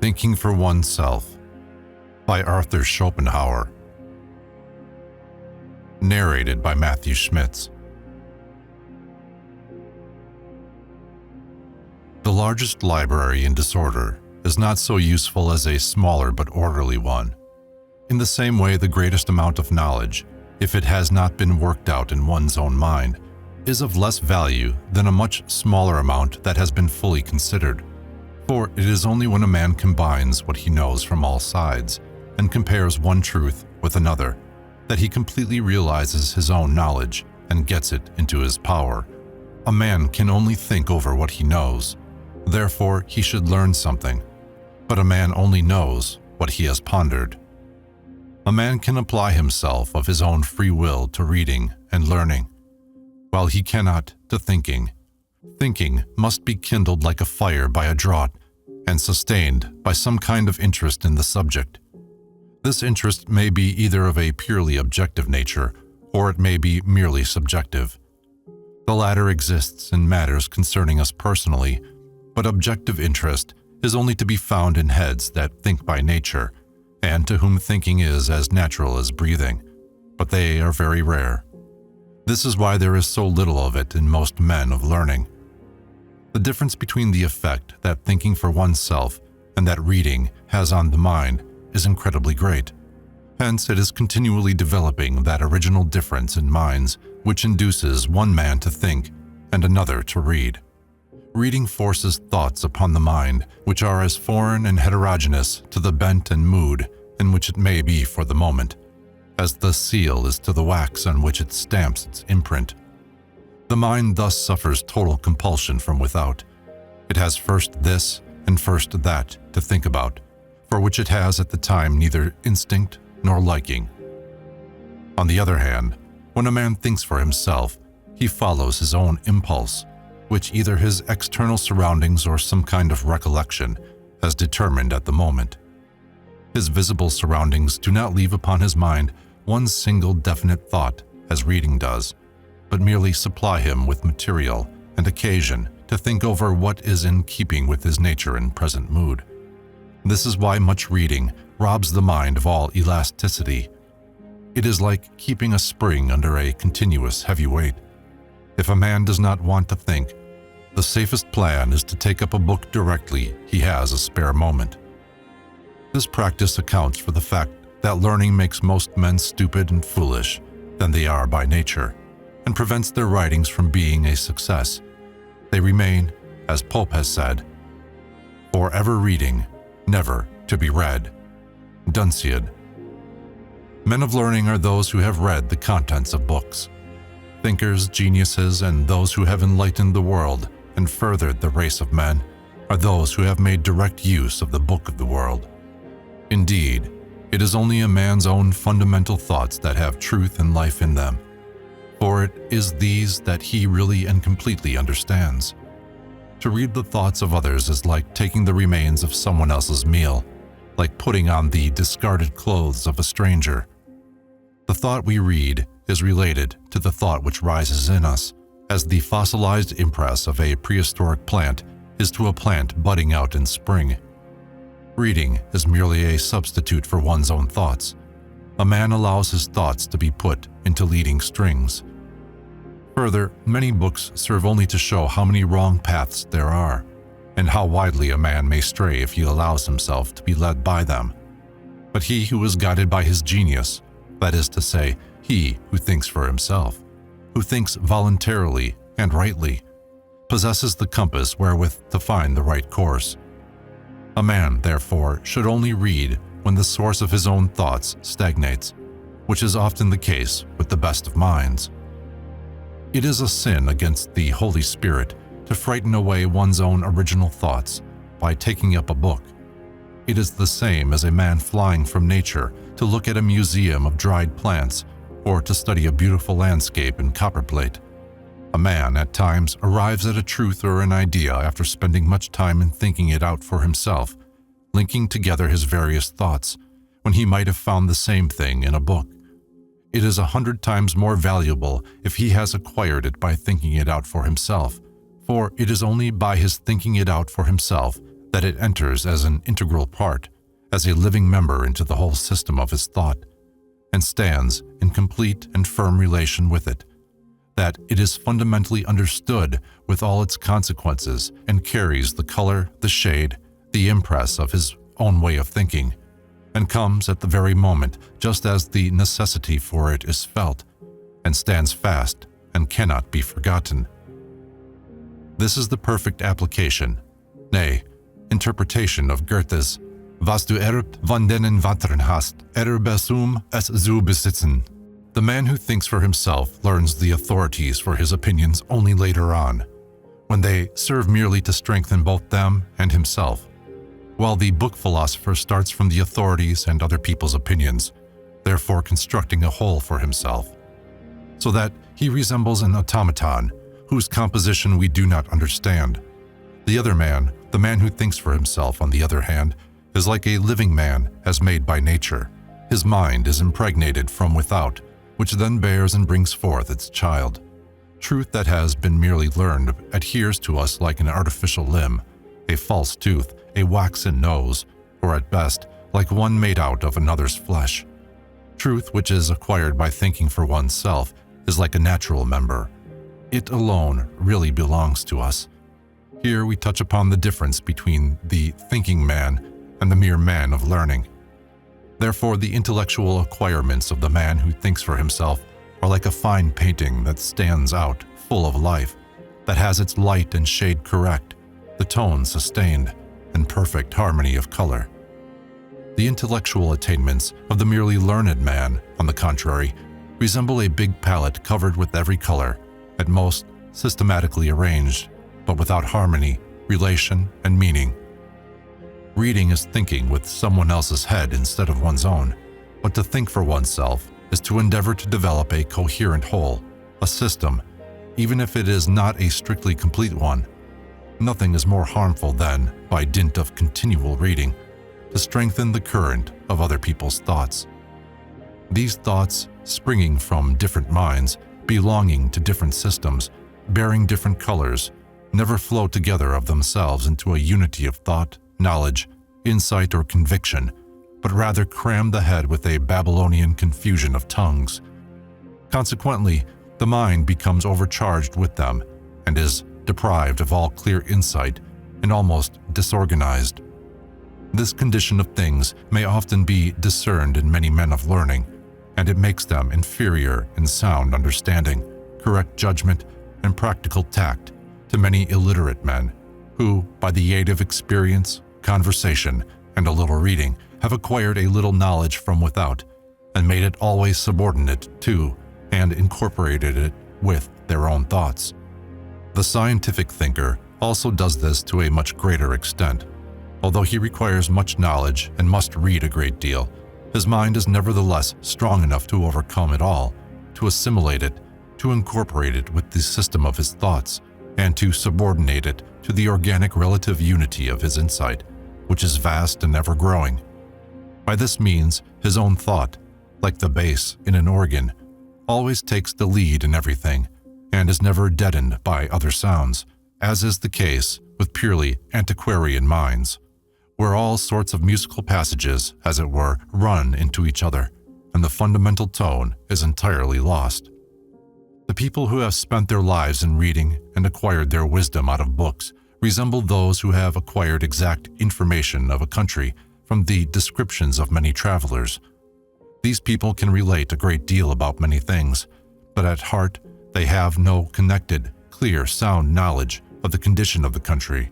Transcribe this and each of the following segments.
Thinking for Oneself by Arthur Schopenhauer. Narrated by Matthew Schmitz. The largest library in disorder is not so useful as a smaller but orderly one. In the same way, the greatest amount of knowledge, if it has not been worked out in one's own mind, is of less value than a much smaller amount that has been fully considered. For it is only when a man combines what he knows from all sides and compares one truth with another that he completely realizes his own knowledge and gets it into his power. A man can only think over what he knows, therefore he should learn something, but a man only knows what he has pondered. A man can apply himself of his own free will to reading and learning, while he cannot to thinking. Thinking must be kindled like a fire by a draught and sustained by some kind of interest in the subject. This interest may be either of a purely objective nature, or it may be merely subjective. The latter exists in matters concerning us personally, but objective interest is only to be found in heads that think by nature, and to whom thinking is as natural as breathing, but they are very rare. This is why there is so little of it in most men of learning. The difference between the effect that thinking for oneself and that reading has on the mind is incredibly great. Hence, it is continually developing that original difference in minds which induces one man to think and another to read. Reading forces thoughts upon the mind which are as foreign and heterogeneous to the bent and mood in which it may be for the moment, as the seal is to the wax on which it stamps its imprint. The mind thus suffers total compulsion from without. It has first this and first that to think about, for which it has at the time neither instinct nor liking. On the other hand, when a man thinks for himself, he follows his own impulse, which either his external surroundings or some kind of recollection has determined at the moment. His visible surroundings do not leave upon his mind one single definite thought as reading does, but merely supply him with material and occasion to think over what is in keeping with his nature and present mood. This is why much reading robs the mind of all elasticity. It is like keeping a spring under a continuous heavy weight. If a man does not want to think, the safest plan is to take up a book directly he has a spare moment. This practice accounts for the fact that learning makes most men stupid and foolish than they are by nature, and prevents their writings from being a success. They remain, as Pope has said, forever reading, never to be read. Dunciad. Men of learning are those who have read the contents of books. Thinkers, geniuses, and those who have enlightened the world and furthered the race of men are those who have made direct use of the book of the world. Indeed, it is only a man's own fundamental thoughts that have truth and life in them, for it is these that he really and completely understands. To read the thoughts of others is like taking the remains of someone else's meal, like putting on the discarded clothes of a stranger. The thought we read is related to the thought which rises in us, as the fossilized impress of a prehistoric plant is to a plant budding out in spring. Reading is merely a substitute for one's own thoughts. A man allows his thoughts to be put into leading strings. Further, many books serve only to show how many wrong paths there are, and how widely a man may stray if he allows himself to be led by them. But he who is guided by his genius, that is to say, he who thinks for himself, who thinks voluntarily and rightly, possesses the compass wherewith to find the right course. A man, therefore, should only read when the source of his own thoughts stagnates, which is often the case with the best of minds. It is a sin against the Holy Spirit to frighten away one's own original thoughts by taking up a book. It is the same as a man flying from nature to look at a museum of dried plants or to study a beautiful landscape in copperplate. A man at times arrives at a truth or an idea after spending much time in thinking it out for himself, linking together his various thoughts, when he might have found the same thing in a book. It is 100 times more valuable if he has acquired it by thinking it out for himself, for it is only by his thinking it out for himself that it enters as an integral part, as a living member into the whole system of his thought, and stands in complete and firm relation with it, that it is fundamentally understood with all its consequences and carries the color, the shade, the impress of his own way of thinking, and comes at the very moment just as the necessity for it is felt, and stands fast and cannot be forgotten. This is the perfect application, nay, interpretation of Goethe's "Was du erbt von denen Watern hast, erbesum es zu besitzen." The man who thinks for himself learns the authorities for his opinions only later on, when they serve merely to strengthen both them and himself, while the book philosopher starts from the authorities and other people's opinions, therefore constructing a whole for himself, so that he resembles an automaton whose composition we do not understand. The other man, the man who thinks for himself, on the other hand, is like a living man as made by nature. His mind is impregnated from without, which then bears and brings forth its child. Truth that has been merely learned adheres to us like an artificial limb, a false tooth, a waxen nose, or at best, like one made out of another's flesh. Truth which is acquired by thinking for oneself is like a natural member. It alone really belongs to us. Here we touch upon the difference between the thinking man and the mere man of learning. Therefore, the intellectual acquirements of the man who thinks for himself are like a fine painting that stands out, full of life, that has its light and shade correct, the tone sustained, and perfect harmony of color. The intellectual attainments of the merely learned man, on the contrary, resemble a big palette covered with every color, at most systematically arranged, but without harmony, relation, and meaning. Reading is thinking with someone else's head instead of one's own, but to think for oneself is to endeavor to develop a coherent whole, a system, even if it is not a strictly complete one. Nothing is more harmful than, by dint of continual reading, to strengthen the current of other people's thoughts. These thoughts, springing from different minds, belonging to different systems, bearing different colors, never flow together of themselves into a unity of thought, knowledge, insight, or conviction, but rather cram the head with a Babylonian confusion of tongues. Consequently, the mind becomes overcharged with them and is deprived of all clear insight and almost disorganized. This condition of things may often be discerned in many men of learning, and it makes them inferior in sound understanding, correct judgment, and practical tact to many illiterate men who, by the aid of experience, conversation, and a little reading, have acquired a little knowledge from without, and made it always subordinate to, and incorporated it with, their own thoughts. The scientific thinker also does this to a much greater extent. Although he requires much knowledge and must read a great deal, his mind is nevertheless strong enough to overcome it all, to assimilate it, to incorporate it with the system of his thoughts, and to subordinate it to the organic relative unity of his insight, which is vast and ever-growing. By this means, his own thought, like the bass in an organ, always takes the lead in everything, and is never deadened by other sounds, as is the case with purely antiquarian minds, where all sorts of musical passages, as it were, run into each other, and the fundamental tone is entirely lost. The people who have spent their lives in reading and acquired their wisdom out of books resemble those who have acquired exact information of a country from the descriptions of many travelers. These people can relate a great deal about many things, but at heart they have no connected, clear, sound knowledge of the condition of the country,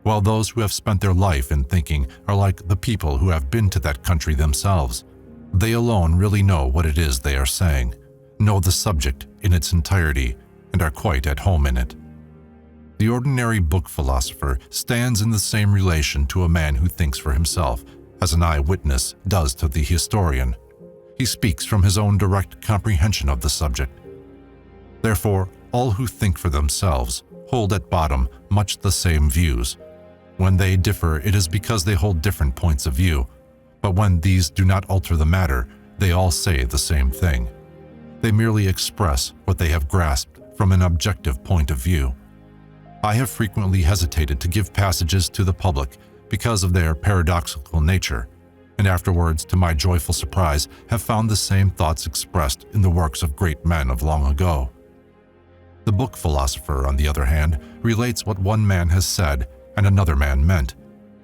while those who have spent their life in thinking are like the people who have been to that country themselves. They alone really know what it is they are saying, know the subject in its entirety, and are quite at home in it. The ordinary book philosopher stands in the same relation to a man who thinks for himself as an eyewitness does to the historian. He speaks from his own direct comprehension of the subject. Therefore, all who think for themselves hold at bottom much the same views. When they differ, it is because they hold different points of view, but when these do not alter the matter, they all say the same thing. They merely express what they have grasped from an objective point of view. I have frequently hesitated to give passages to the public because of their paradoxical nature, and afterwards, to my joyful surprise, have found the same thoughts expressed in the works of great men of long ago. The book philosopher, on the other hand, relates what one man has said and another man meant,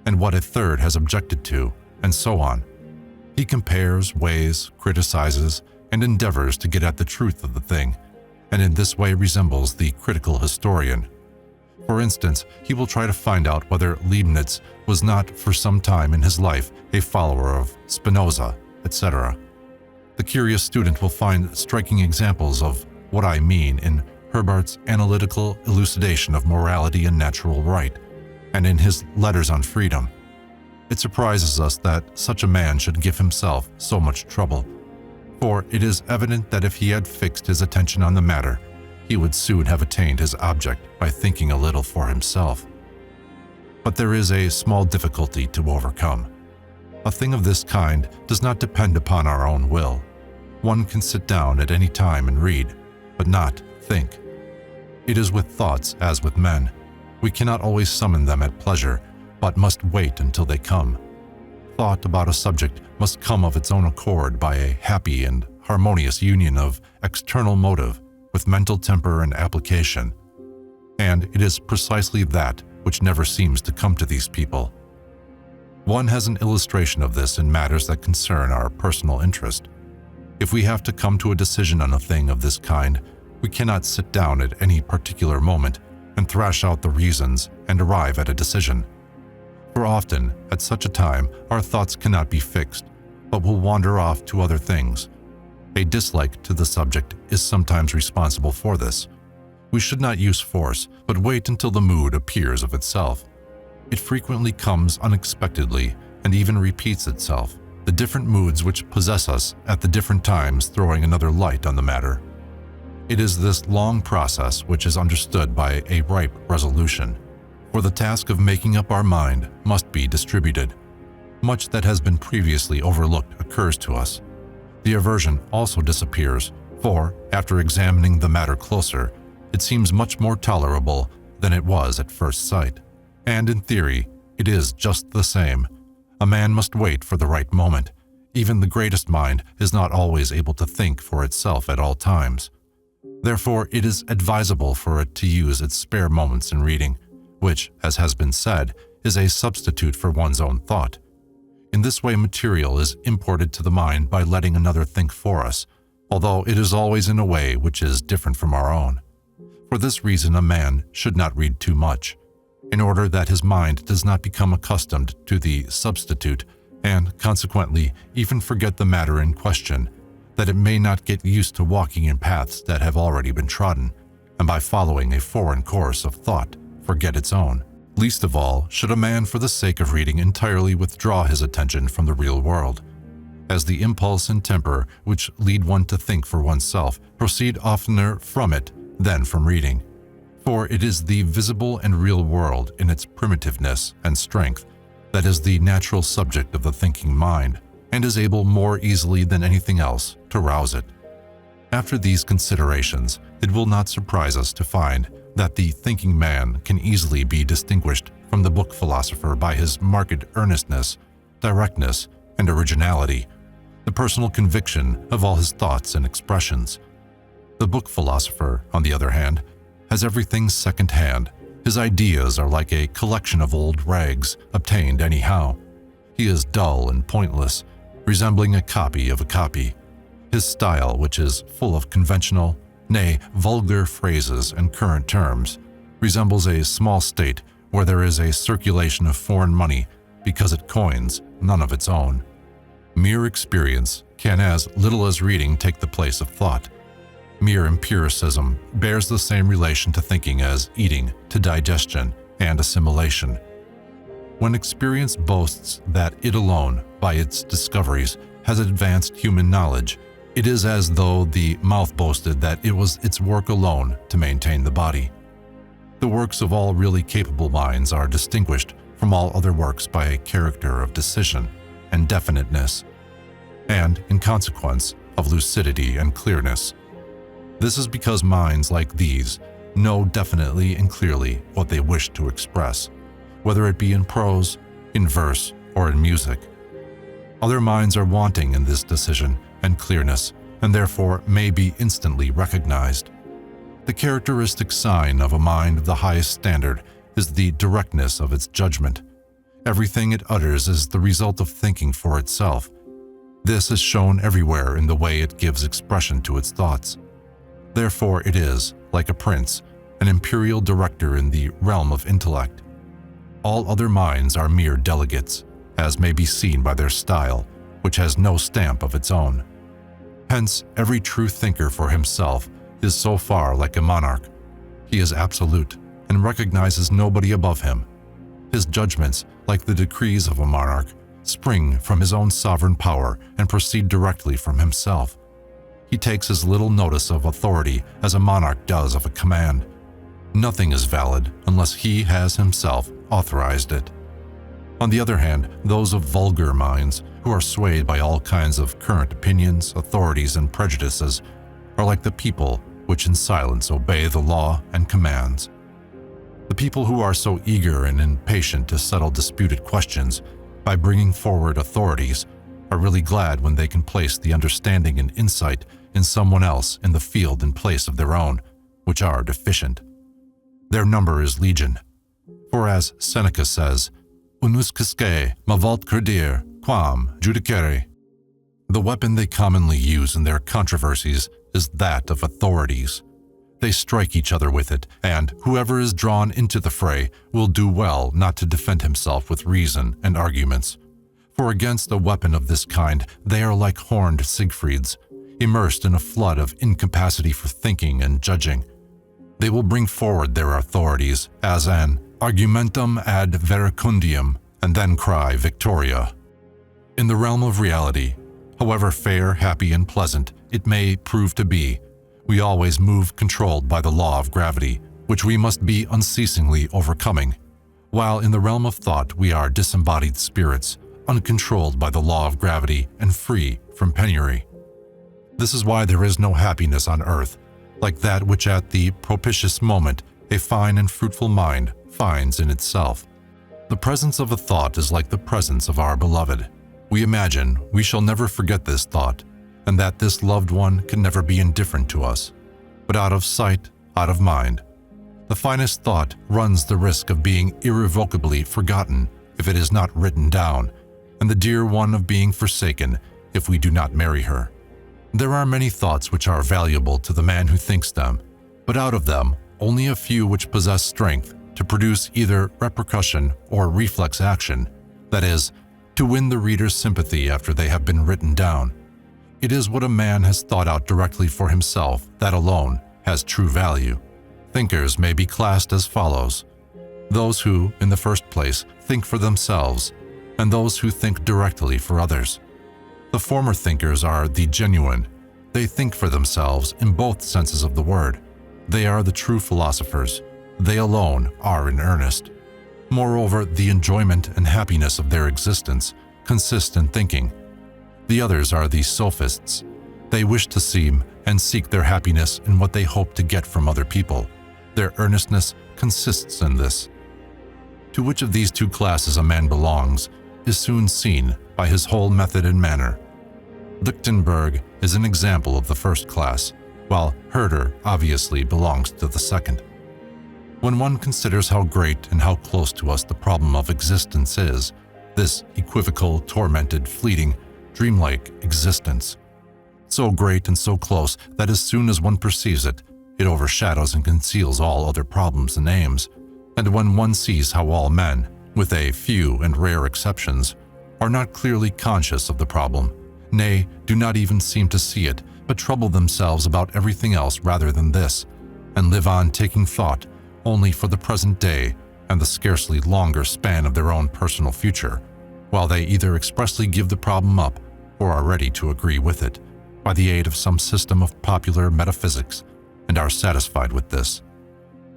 and what a third has objected to, and so on. He compares, weighs, criticizes, and endeavors to get at the truth of the thing, and in this way resembles the critical historian. For instance, he will try to find out whether Leibniz was not for some time in his life a follower of Spinoza, etc. The curious student will find striking examples of what I mean in Herbart's analytical elucidation of morality and natural right, and in his Letters on Freedom. It surprises us that such a man should give himself so much trouble, for it is evident that if he had fixed his attention on the matter, he would soon have attained his object by thinking a little for himself. But there is a small difficulty to overcome. A thing of this kind does not depend upon our own will. One can sit down at any time and read, but not think. It is with thoughts as with men. We cannot always summon them at pleasure, but must wait until they come. Thought about a subject must come of its own accord by a happy and harmonious union of external motive with mental temper and application. And it is precisely that which never seems to come to these people. One has an illustration of this in matters that concern our personal interest. If we have to come to a decision on a thing of this kind, we cannot sit down at any particular moment and thrash out the reasons and arrive at a decision. For often, at such a time, our thoughts cannot be fixed, but will wander off to other things. A dislike to the subject is sometimes responsible for this. We should not use force, but wait until the mood appears of itself. It frequently comes unexpectedly and even repeats itself, the different moods which possess us at the different times throwing another light on the matter. It is this long process which is understood by a ripe resolution, for the task of making up our mind must be distributed. Much that has been previously overlooked occurs to us. The aversion also disappears, for, after examining the matter closer, it seems much more tolerable than it was at first sight. And in theory, it is just the same. A man must wait for the right moment. Even the greatest mind is not always able to think for itself at all times. Therefore, it is advisable for it to use its spare moments in reading, which, as has been said, is a substitute for one's own thought. In this way, material is imported to the mind by letting another think for us, although it is always in a way which is different from our own. For this reason, a man should not read too much, in order that his mind does not become accustomed to the substitute and, consequently, even forget the matter in question, that it may not get used to walking in paths that have already been trodden, and by following a foreign course of thought, forget its own. Least of all should a man for the sake of reading entirely withdraw his attention from the real world, as the impulse and temper which lead one to think for oneself proceed oftener from it than from reading. For it is the visible and real world in its primitiveness and strength that is the natural subject of the thinking mind, and is able more easily than anything else to rouse it. After these considerations, it will not surprise us to find that the thinking man can easily be distinguished from the book philosopher by his marked earnestness, directness, and originality, the personal conviction of all his thoughts and expressions. The book philosopher, on the other hand, has everything second-hand. His ideas are like a collection of old rags obtained anyhow. He is dull and pointless, resembling a copy of a copy. His style, which is full of conventional, nay, vulgar phrases and current terms, resembles a small state where there is a circulation of foreign money because it coins none of its own. Mere experience can as little as reading take the place of thought. Mere empiricism bears the same relation to thinking as eating to digestion and assimilation. When experience boasts that it alone, by its discoveries, has advanced human knowledge, it is as though the mouth boasted that it was its work alone to maintain the body. The works of all really capable minds are distinguished from all other works by a character of decision and definiteness, and, in consequence, of lucidity and clearness. This is because minds like these know definitely and clearly what they wish to express, whether it be in prose, in verse, or in music. Other minds are wanting in this decision and clearness, and therefore may be instantly recognized. The characteristic sign of a mind of the highest standard is the directness of its judgment. Everything it utters is the result of thinking for itself. This is shown everywhere in the way it gives expression to its thoughts. Therefore it is, like a prince, an imperial director in the realm of intellect. All other minds are mere delegates, as may be seen by their style, which has no stamp of its own. Hence, every true thinker for himself is so far like a monarch. He is absolute and recognizes nobody above him. His judgments, like the decrees of a monarch, spring from his own sovereign power and proceed directly from himself. He takes as little notice of authority as a monarch does of a command. Nothing is valid unless he has himself authorized it. On the other hand, those of vulgar minds, who are swayed by all kinds of current opinions, authorities, and prejudices, are like the people which in silence obey the law and commands. The people who are so eager and impatient to settle disputed questions by bringing forward authorities are really glad when they can place the understanding and insight in someone else in the field in place of their own, which are deficient. Their number is legion. For as Seneca says, "Unusque ma vult credere, quam judicere." The weapon they commonly use in their controversies is that of authorities. They strike each other with it, and whoever is drawn into the fray will do well not to defend himself with reason and arguments. For against a weapon of this kind, they are like horned Siegfrieds, immersed in a flood of incapacity for thinking and judging. They will bring forward their authorities as an argumentum ad verecundium, and then cry Victoria. In the realm of reality, however fair, happy, and pleasant it may prove to be, we always move controlled by the law of gravity, which we must be unceasingly overcoming, while in the realm of thought we are disembodied spirits, uncontrolled by the law of gravity and free from penury. This is why there is no happiness on earth like that which at the propitious moment a fine and fruitful mind finds in itself. The presence of a thought is like the presence of our beloved. We imagine we shall never forget this thought, and that this loved one can never be indifferent to us. But out of sight, out of mind. The finest thought runs the risk of being irrevocably forgotten if it is not written down, and the dear one of being forsaken if we do not marry her. There are many thoughts which are valuable to the man who thinks them, but out of them only a few which possess strength to produce either repercussion or reflex action, that is, to win the reader's sympathy after they have been written down. It is what a man has thought out directly for himself that alone has true value. Thinkers may be classed as follows: those who, in the first place, think for themselves, and those who think directly for others. The former thinkers are the genuine. They think for themselves in both senses of the word. They are the true philosophers. They alone are in earnest. Moreover, the enjoyment and happiness of their existence consist in thinking. The others are the sophists. They wish to seem and seek their happiness in what they hope to get from other people. Their earnestness consists in this. To which of these two classes a man belongs is soon seen by his whole method and manner. Lichtenberg is an example of the first class, while Herder obviously belongs to the second. When one considers how great and how close to us the problem of existence is, this equivocal, tormented, fleeting, dreamlike existence, so great and so close that as soon as one perceives it, it overshadows and conceals all other problems and aims, and when one sees how all men, with a few and rare exceptions, are not clearly conscious of the problem, nay, do not even seem to see it, but trouble themselves about everything else rather than this, and live on taking thought only for the present day and the scarcely longer span of their own personal future, while they either expressly give the problem up or are ready to agree with it by the aid of some system of popular metaphysics, and are satisfied with this.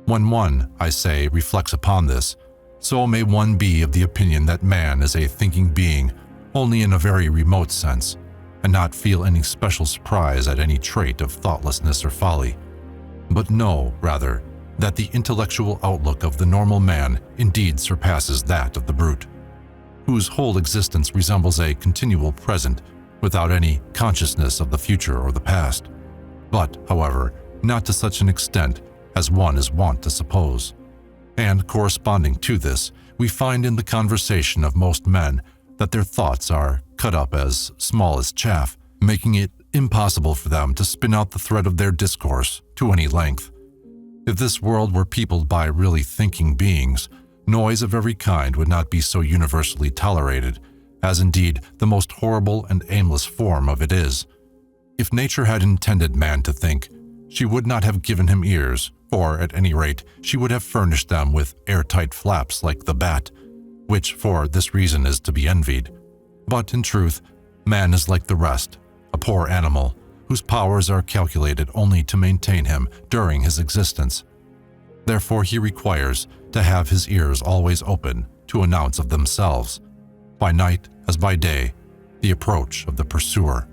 When one, I say, reflects upon this, so may one be of the opinion that man is a thinking being only in a very remote sense, and not feel any special surprise at any trait of thoughtlessness or folly, but know, rather, that the intellectual outlook of the normal man indeed surpasses that of the brute. whose whole existence resembles a continual present without any consciousness of the future or the past. But, however, not to such an extent as one is wont to suppose. And corresponding to this, we find in the conversation of most men that their thoughts are cut up as small as chaff, making it impossible for them to spin out the thread of their discourse to any length. If this world were peopled by really thinking beings, noise of every kind would not be so universally tolerated, as indeed the most horrible and aimless form of it is. If nature had intended man to think, she would not have given him ears, or at any rate, she would have furnished them with airtight flaps like the bat, which for this reason is to be envied. But in truth, man is like the rest, a poor animal, whose powers are calculated only to maintain him during his existence. Therefore he requires to have his ears always open to announce of themselves, by night as by day, the approach of the pursuer.